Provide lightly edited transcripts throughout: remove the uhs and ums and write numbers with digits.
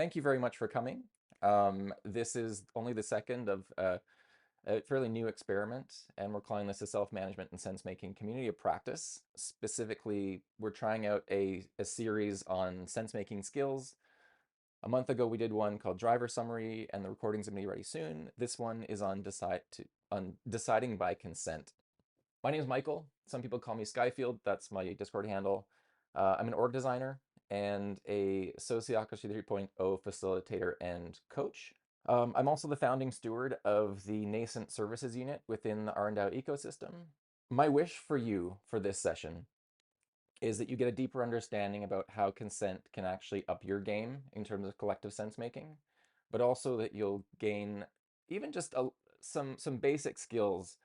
Thank you very much for coming. This is only the second of a fairly new experiment, and we're calling this a self-management and sense-making community of practice. Specifically, we're trying out a series on sense-making skills. A month ago, we did one called Driver Summary, and the recording's gonna be ready soon. This one is on deciding by consent. My name is Michael. Some people call me Skyfield. That's my Discord handle. I'm an org designer and a Sociocracy 3.0 facilitator and coach. I'm also the founding steward of the nascent services unit within the RNDAO ecosystem. My wish for you for this session is that you get a deeper understanding about how consent can actually up your game in terms of collective sense making, but also that you'll gain even just some basic skills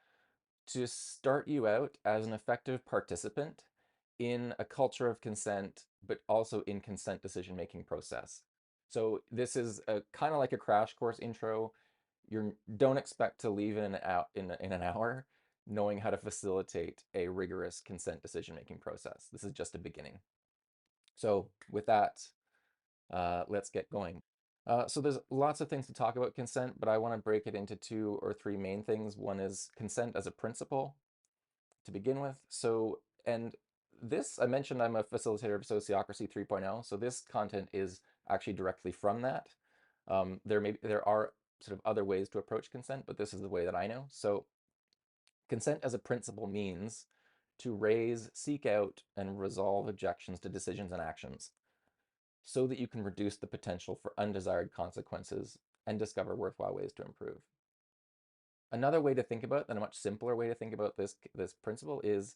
to start you out as an effective participant in a culture of consent, but also in consent decision-making process. So this is a kind of like a crash course intro. You don't expect to leave in an hour knowing how to facilitate a rigorous consent decision-making process. This is just a beginning. So with that, let's get going. So there's lots of things to talk about consent, but I want to break it into two or three main things. One is consent as a principle to begin with. So, and this, I mentioned I'm a facilitator of Sociocracy 3.0, so this content is actually directly from that. There are sort of other ways to approach consent, but this is the way that I know. So consent as a principle means to raise, seek out, and resolve objections to decisions and actions so that you can reduce the potential for undesired consequences and discover worthwhile ways to improve. Another way to think about it, and a much simpler way to think about this principle, is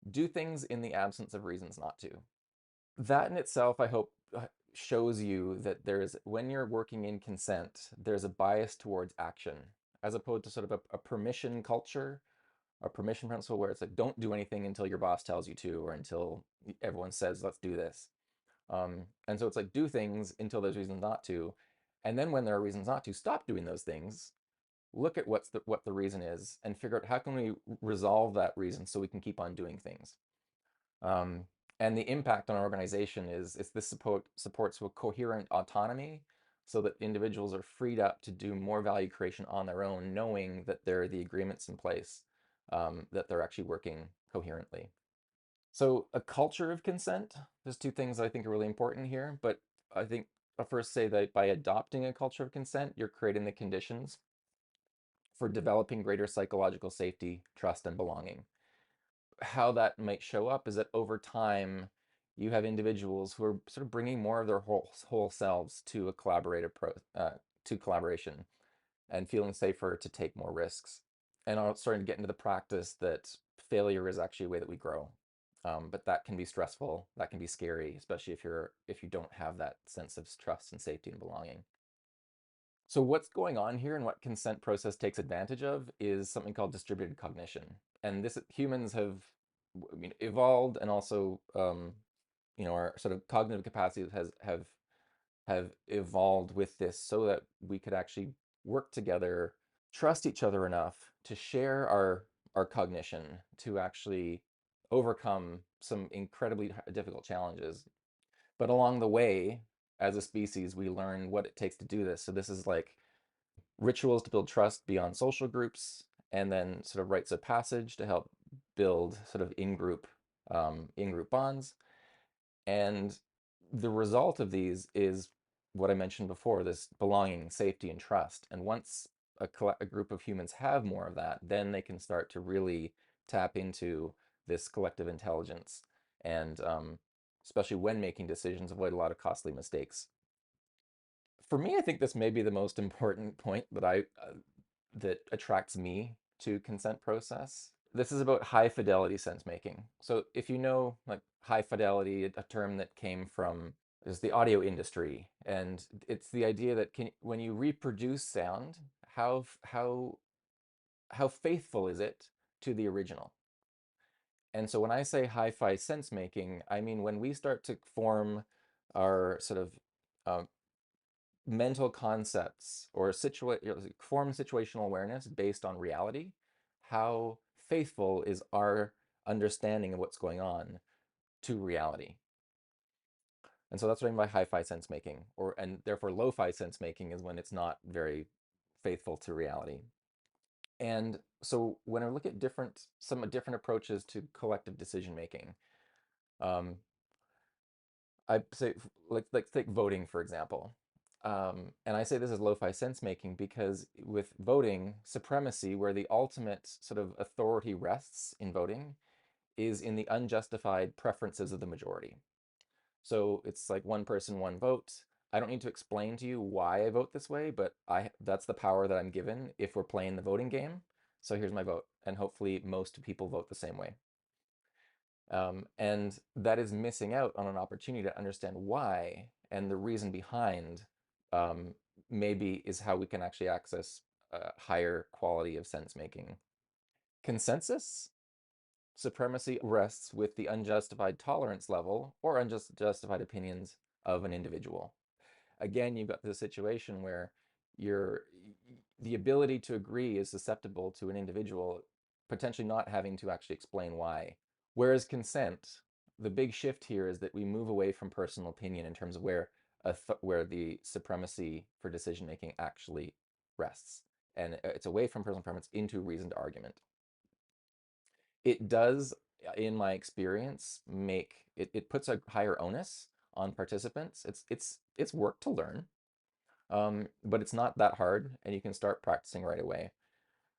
do things in the absence of reasons not to. That in itself, I hope, shows you that when you're working in consent, there's a bias towards action, as opposed to sort of a permission culture, a permission principle where it's like, don't do anything until your boss tells you to, or until everyone says, let's do this. And so it's like, do things until there's reasons not to. And then when there are reasons not to, stop doing those things, look at what the reason is, and figure out how can we resolve that reason so we can keep on doing things. And the impact on our organization is this supports a coherent autonomy so that individuals are freed up to do more value creation on their own, knowing that there are the agreements in place, that they're actually working coherently. So a culture of consent, there's two things I think are really important here, but I think I'll first say that by adopting a culture of consent, you're creating the conditions for developing greater psychological safety, trust, and belonging. How that might show up is that over time, you have individuals who are sort of bringing more of their whole selves to a to collaboration, and feeling safer to take more risks, and starting to get into the practice that failure is actually a way that we grow. But that can be stressful, that can be scary, especially if you don't have that sense of trust and safety and belonging. So what's going on here and what consent process takes advantage of is something called distributed cognition. And this humans have, I mean, evolved, and also our sort of cognitive capacities have evolved with this so that we could actually work together, trust each other enough to share our cognition to actually overcome some incredibly difficult challenges. But along the way, as a species, we learn what it takes to do this. So this is like rituals to build trust beyond social groups, and then sort of rites of passage to help build sort of in-group bonds. And the result of these is what I mentioned before, this belonging, safety, and trust. And once a group of humans have more of that, then they can start to really tap into this collective intelligence, and especially when making decisions, avoid a lot of costly mistakes. For me, I think this may be the most important point that attracts me to consent process. This is about high fidelity sense making. So if you know, like, high fidelity, a term that came from is the audio industry, and it's the idea that when you reproduce sound, how how faithful is it to the original? And so when I say hi-fi sense making, I mean when we start to form our sort of mental concepts, or form situational awareness based on reality, how faithful is our understanding of what's going on to reality? And so that's what I mean by hi-fi sense making, and therefore lo-fi sense making is when it's not very faithful to reality. And so when I look at some different approaches to collective decision making, um, I say like take voting for example. And I say this is lo-fi sense making because with voting, supremacy, where the ultimate sort of authority rests in voting, is in the unjustified preferences of the majority. So it's like one person, one vote. I don't need to explain to you why I vote this way, but that's the power that I'm given if we're playing the voting game. So here's my vote, and hopefully most people vote the same way. And that is missing out on an opportunity to understand why, and the reason behind um, maybe is how we can actually access a higher quality of sense making. Consensus supremacy rests with the unjustified tolerance level or unjustified opinions of an individual. Again, you've got this situation where you're, the ability to agree is susceptible to an individual potentially not having to actually explain why. Whereas consent, the big shift here is that we move away from personal opinion in terms of where the supremacy for decision making actually rests, and it's away from personal preference into reasoned argument. It does, in my experience, it puts a higher onus on participants. It's work to learn, but it's not that hard, and you can start practicing right away.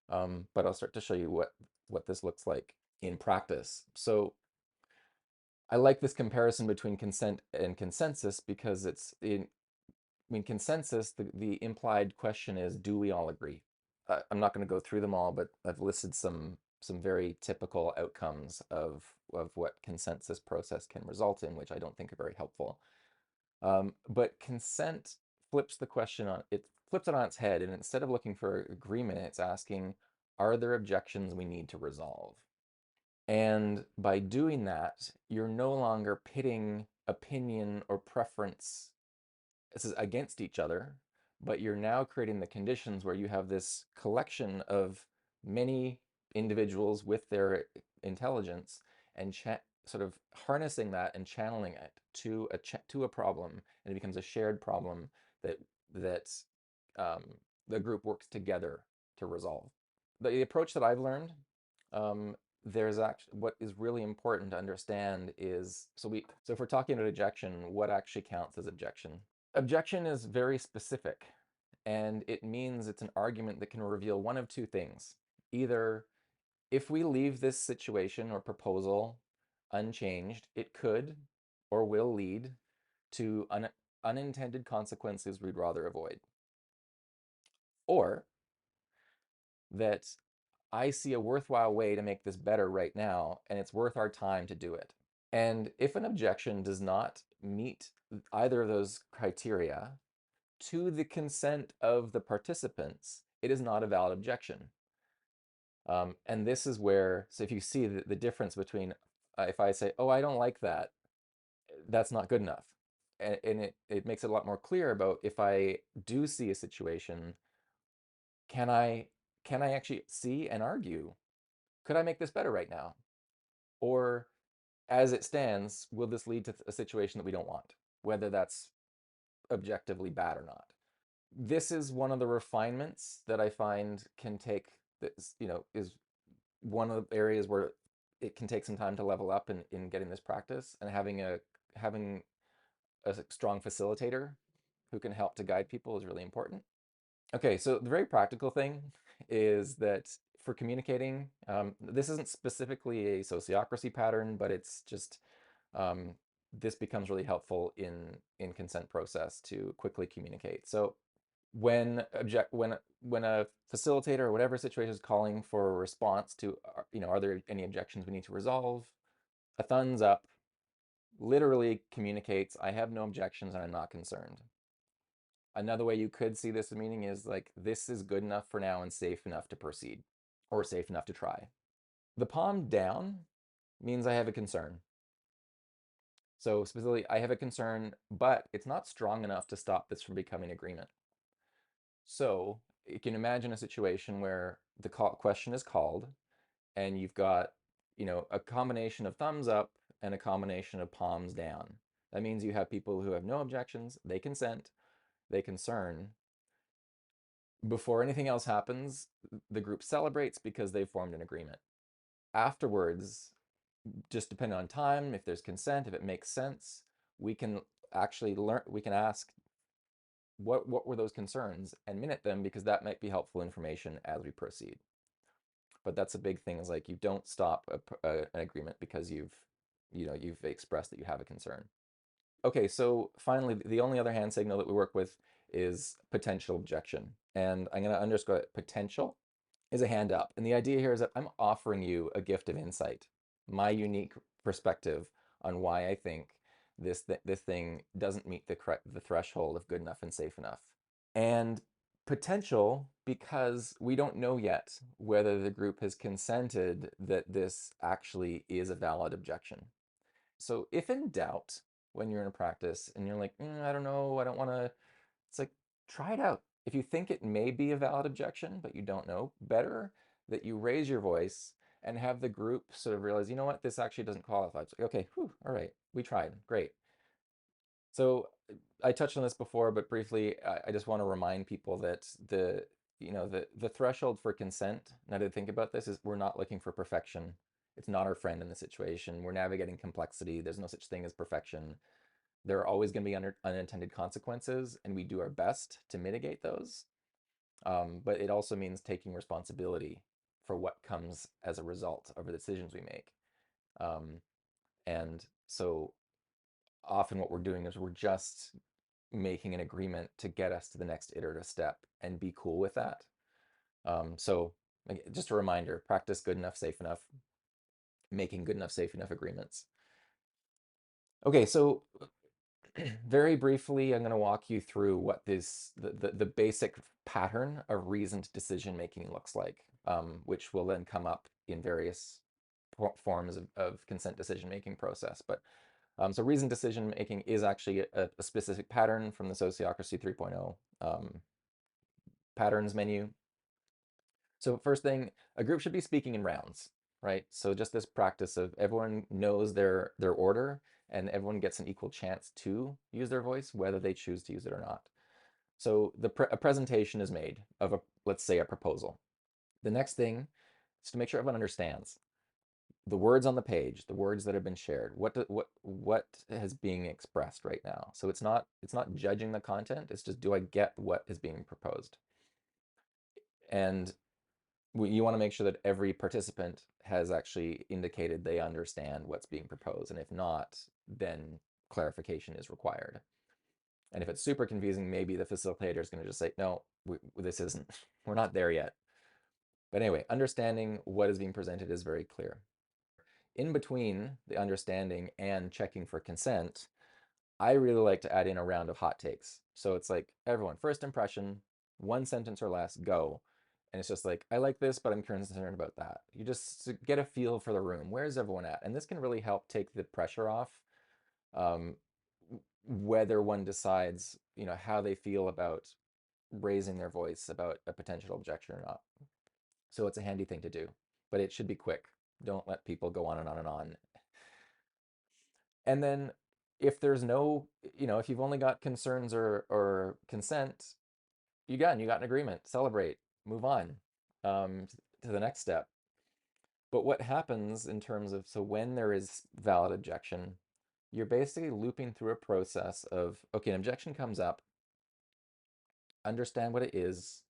But I'll start to show you what this looks like in practice. So I like this comparison between consent and consensus because I mean, consensus, the implied question is, do we all agree? I'm not going to go through them all, but I've listed some very typical outcomes of what consensus process can result in, which I don't think are very helpful. But consent flips the question on it, flips it on its head, and instead of looking for agreement, it's asking, are there objections we need to resolve? And by doing that, you're no longer pitting opinion or preference against each other, but you're now creating the conditions where you have this collection of many individuals with their intelligence and sort of harnessing that and channeling it to a problem, and it becomes a shared problem that um, the group works together to resolve. The approach that I've learned, there's actually what is really important to understand is so if we're talking about objection, what actually counts as objection? Objection is very specific, and it means it's an argument that can reveal one of two things. Either if we leave this situation or proposal unchanged, it could or will lead to unintended consequences we'd rather avoid. Or that I see a worthwhile way to make this better right now, and it's worth our time to do it. And if an objection does not meet either of those criteria, to the consent of the participants, it is not a valid objection. And this is where, so if you see the difference between if I say, oh, I don't like that, that's not good enough. And it makes it a lot more clear about if I do see a situation, can I actually see and argue, could I make this better right now? Or as it stands, will this lead to a situation that we don't want, whether that's objectively bad or not? This is one of the refinements that I find can take this, is one of the areas where it can take some time to level up in getting this practice, and having a strong facilitator who can help to guide people is really important. Okay, so the very practical thing is that for communicating, this isn't specifically a sociocracy pattern, but it's just this becomes really helpful in consent process to quickly communicate. So when a facilitator or whatever situation is calling for a response to, are there any objections we need to resolve, a thumbs up literally communicates, I have no objections and I'm not concerned. Another way you could see this meaning is like, this is good enough for now and safe enough to proceed, or safe enough to try. The palm down means I have a concern. So specifically, I have a concern, but it's not strong enough to stop this from becoming agreement. So you can imagine a situation where the question is called, and you've got, a combination of thumbs up and a combination of palms down. That means you have people who have no objections, they consent, they concern. Before anything else happens, the group celebrates because they formed an agreement. Afterwards, just depending on time, if there's consent, if it makes sense, we can actually learn, we can ask what were those concerns and minute them, because that might be helpful information as we proceed. But that's a big thing, is like you don't stop an agreement because you've expressed that you have a concern. Okay, so finally, the only other hand signal that we work with is potential objection. And I'm going to underscore that potential is a hand up. And the idea here is that I'm offering you a gift of insight, my unique perspective on why I think this thing doesn't meet the threshold of good enough and safe enough. And potential, because we don't know yet whether the group has consented that this actually is a valid objection. So if in doubt, when you're in a practice and you're like, I don't know, I don't want to, it's like, try it out. If you think it may be a valid objection, but you don't know, better that you raise your voice and have the group sort of realize, you know what, this actually doesn't qualify. It's like, okay, whew, all right, we tried, great. So I touched on this before, but briefly, I just want to remind people that the threshold for consent, now to think about this, is we're not looking for perfection. It's not our friend in the situation. We're navigating complexity. There's no such thing as perfection. There are always going to be unintended consequences, and we do our best to mitigate those. But it also means taking responsibility for what comes as a result of the decisions we make. Um, and so often what we're doing is we're just making an agreement to get us to the next iterative step and be cool with that. So just a reminder, practice good enough, safe enough, making good enough, safe enough agreements. Okay, so very briefly, I'm going to walk you through what the basic pattern of reasoned decision making looks like, which will then come up in various forms of consent decision making process. But so reasoned decision making is actually a specific pattern from the Sociocracy 3.0 patterns menu. So first thing, a group should be speaking in rounds, right? So just this practice of everyone knows their order and everyone gets an equal chance to use their voice, whether they choose to use it or not. So a presentation is made of let's say, a proposal. The next thing is to make sure everyone understands the words on the page, the words that have been shared, what is being expressed right now. So it's not judging the content, it's just, do I get what is being proposed? And you want to make sure that every participant has actually indicated they understand what's being proposed. And if not, then clarification is required. And if it's super confusing, maybe the facilitator is going to just say, no, this isn't, we're not there yet. But anyway, understanding what is being presented is very clear. In between the understanding and checking for consent, I really like to add in a round of hot takes. So it's like, everyone, first impression, one sentence or less, go. And it's just like, I like this, but I'm concerned about that. You just get a feel for the room. Where's everyone at? And this can really help take the pressure off, um, whether one decides, how they feel about raising their voice about a potential objection or not. So it's a handy thing to do, but it should be quick. Don't let people go on and on and on. And then if there's no, if you've only got concerns or consent, you got an agreement, celebrate, move on, to the next step. But what happens in terms of, so when there is valid objection, you're basically looping through a process of, okay, an objection comes up, understand what it is,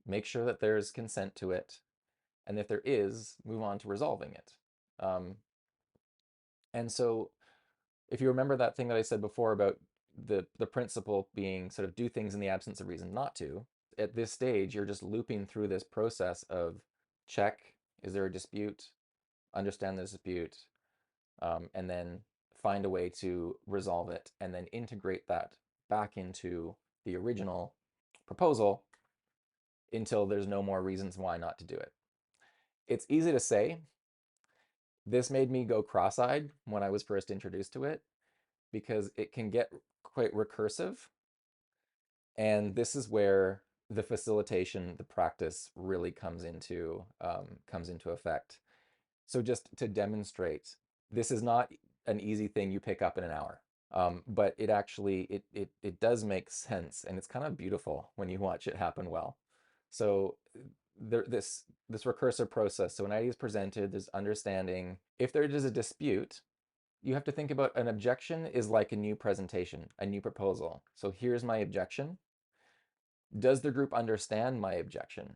make sure that there's consent to it, and if there is, move on to resolving it. And so if you remember that thing that I said before about the principle being sort of do things in the absence of reason not to, at this stage, you're just looping through this process of check, is there a dispute, understand the dispute, and then find a way to resolve it, and then integrate that back into the original proposal until there's no more reasons why not to do it. It's easy to say. This made me go cross-eyed when I was first introduced to it, because it can get quite recursive. And this is where the facilitation, the practice really comes into effect. So just to demonstrate, this is not an easy thing you pick up in an hour. But it actually it does make sense, and it's kind of beautiful when you watch it happen well. So this recursive process. So an idea is presented, there's understanding. If there is a dispute, you have to think about an objection is like a new presentation, a new proposal. So here's my objection. Does the group understand my objection?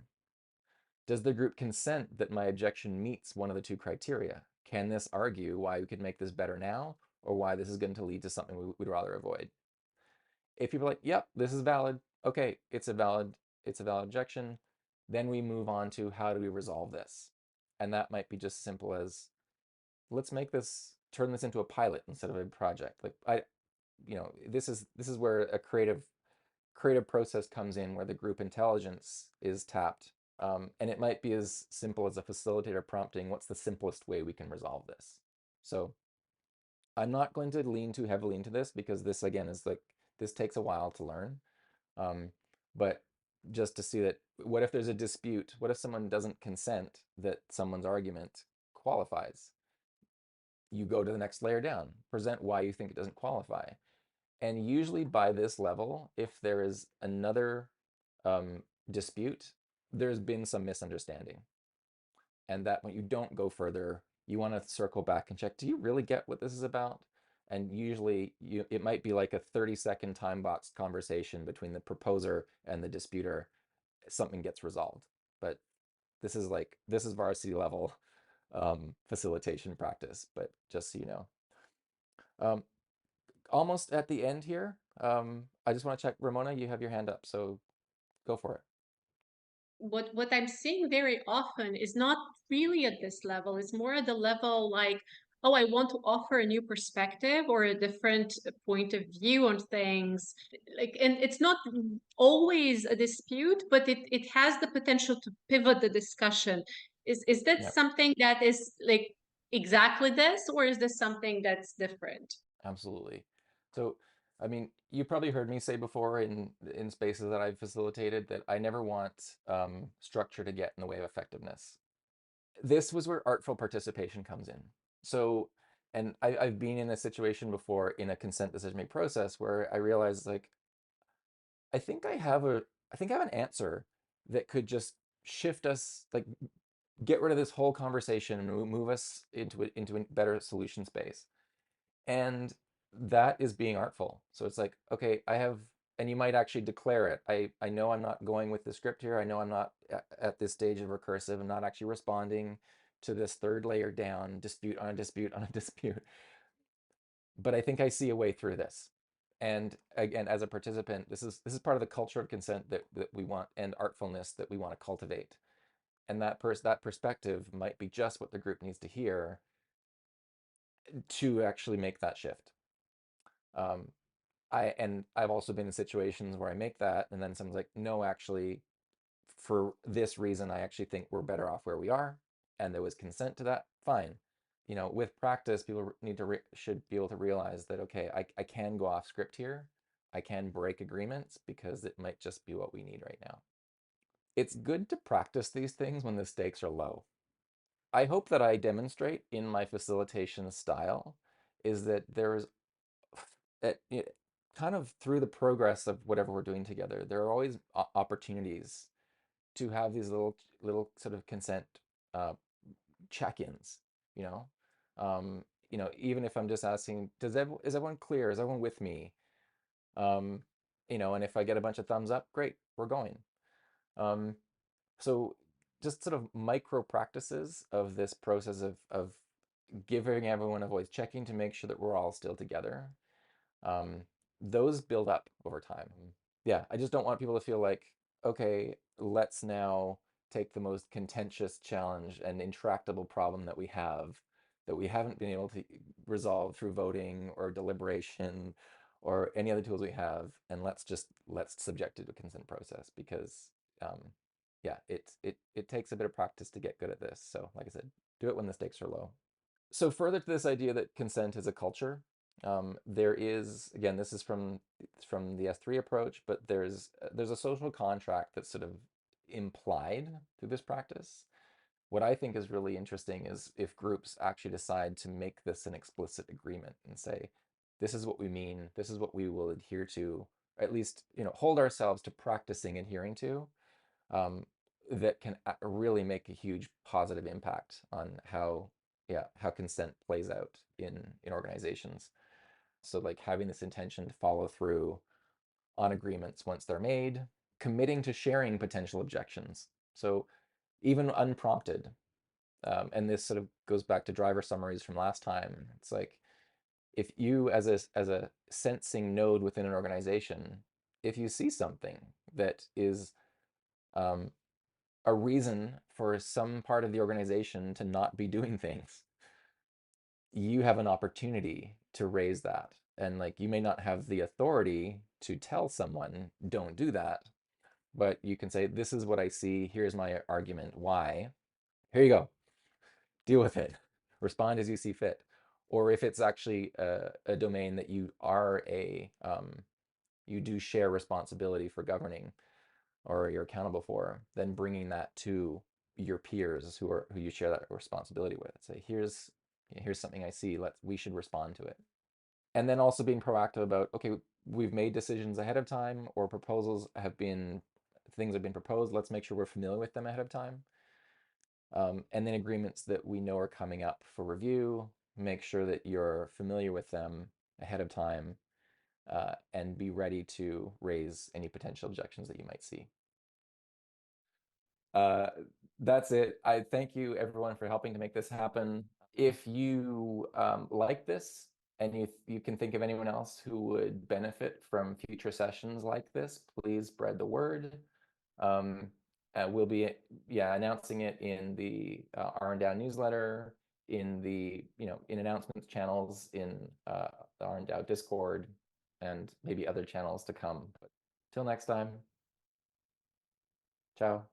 Does the group consent that my objection meets one of the two criteria? Can this argue why we could make this better now, or why this is going to lead to something we'd rather avoid? If people are like, yep, this is valid, okay, it's a valid objection, then we move on to how do we resolve this? And that might be just as simple as let's turn this into a pilot instead of a project. Like this is where a creative process comes in, where the group intelligence is tapped. And it might be as simple as a facilitator prompting, what's the simplest way we can resolve this? So I'm not going to lean too heavily into this because this, again, is like, this takes a while to learn. Um, but just to see that, what if there's a dispute? What if someone doesn't consent that someone's argument qualifies? You go to the next layer down, present why you think it doesn't qualify. And usually by this level, if there is another dispute, there's been some misunderstanding. And that when you don't go further, you want to circle back and check, do you really get what this is about? And usually it might be like a 30-second time boxed conversation between the proposer and the disputer. Something gets resolved. But this is varsity level facilitation practice, but just so you know. Um, Almost at the end here. I just want to check, Ramona, you have your hand up, so go for it. What I'm seeing very often is not really at this level. It's more at the level like, oh, I want to offer a new perspective or a different point of view on things. Like, and it's not always a dispute, but it has the potential to pivot the discussion. Is that Yep, something that is like exactly this, or is this something that's different? absolutely. So, I mean, you probably heard me say before in spaces that I've facilitated that I never want structure to get in the way of effectiveness. This was where artful participation comes in. So, and I've been in a situation before in a consent decision making process where I realized, like, I think I have a I think I have an answer that could just shift us, like, get rid of this whole conversation and move us into a better solution space. And that is being artful. So it's like, okay, and you might actually declare it. I know I'm not going with the script here. I know I'm not at this stage of recursive. I'm not actually responding to this third layer down, dispute on a dispute on a dispute. But I think I see a way through this. And again, as a participant, this is part of the culture of consent that we want, and artfulness that we want to cultivate. And that perspective might be just what the group needs to hear to actually make that shift. Um, I've also been in situations where I make that, and then someone's like, "No, actually, for this reason, I actually think we're better off where we are," and there was consent to that. Fine. With practice, people should be able to realize that, okay, I can go off script here. I can break agreements because it might just be what we need right now. It's good to practice these things when the stakes are low. I hope that I demonstrate in my facilitation style is that there's kind of through the progress of whatever we're doing together, there are always opportunities to have these little sort of consent uh, check-ins, you know. Even if I'm just asking, is everyone clear? Is everyone with me? Um, and if I get a bunch of thumbs up, great, we're going. Um, so just sort of micro practices of this process of giving everyone a voice, checking to make sure that we're all still together. Um, those build up over time. Yeah, I just don't want people to feel like, okay, let's now take the most contentious challenge and intractable problem that we haven't been able to resolve through voting or deliberation or any other tools we have, and let's subject it to a consent process because um, yeah, it takes a bit of practice to get good at this. So like I said, do it when the stakes are low. So further to this idea that consent is a culture, there is, again, this is from the S3 approach, but there's a social contract that's sort of implied through this practice. What I think is really interesting is if groups actually decide to make this an explicit agreement and say, This is what we mean. This is what we will adhere to, or at least, hold ourselves to practicing adhering to, um, that can really make a huge positive impact on how consent plays out in organizations. So like having this intention to follow through on agreements once they're made, committing to sharing potential objections. So even unprompted, and this sort of goes back to driver summaries from last time. It's like if you, as a sensing node within an organization, if you see something that is um, a reason for some part of the organization to not be doing things, you have an opportunity to raise that. And like you may not have the authority to tell someone, don't do that, but you can say, this is what I see. Here's my argument. Why? Here you go. Deal with it. Respond as you see fit. Or if it's actually a domain that you do share responsibility for governing or you're accountable for, then bringing that to your peers who you share that responsibility with. Say, here's something I see. We should respond to it. And then also being proactive about, okay, we've made decisions ahead of time, or things have been proposed. Let's make sure we're familiar with them ahead of time. And then agreements that we know are coming up for review, make sure that you're familiar with them ahead of time, and be ready to raise any potential objections that you might see. Uh, that's it. I thank you everyone for helping to make this happen. If you like this and you can think of anyone else who would benefit from future sessions like this, please spread the word. Um, we'll be announcing it in the RNDAO newsletter, in announcements channels, in the RNDAO Discord, and maybe other channels to come. But till next time, ciao.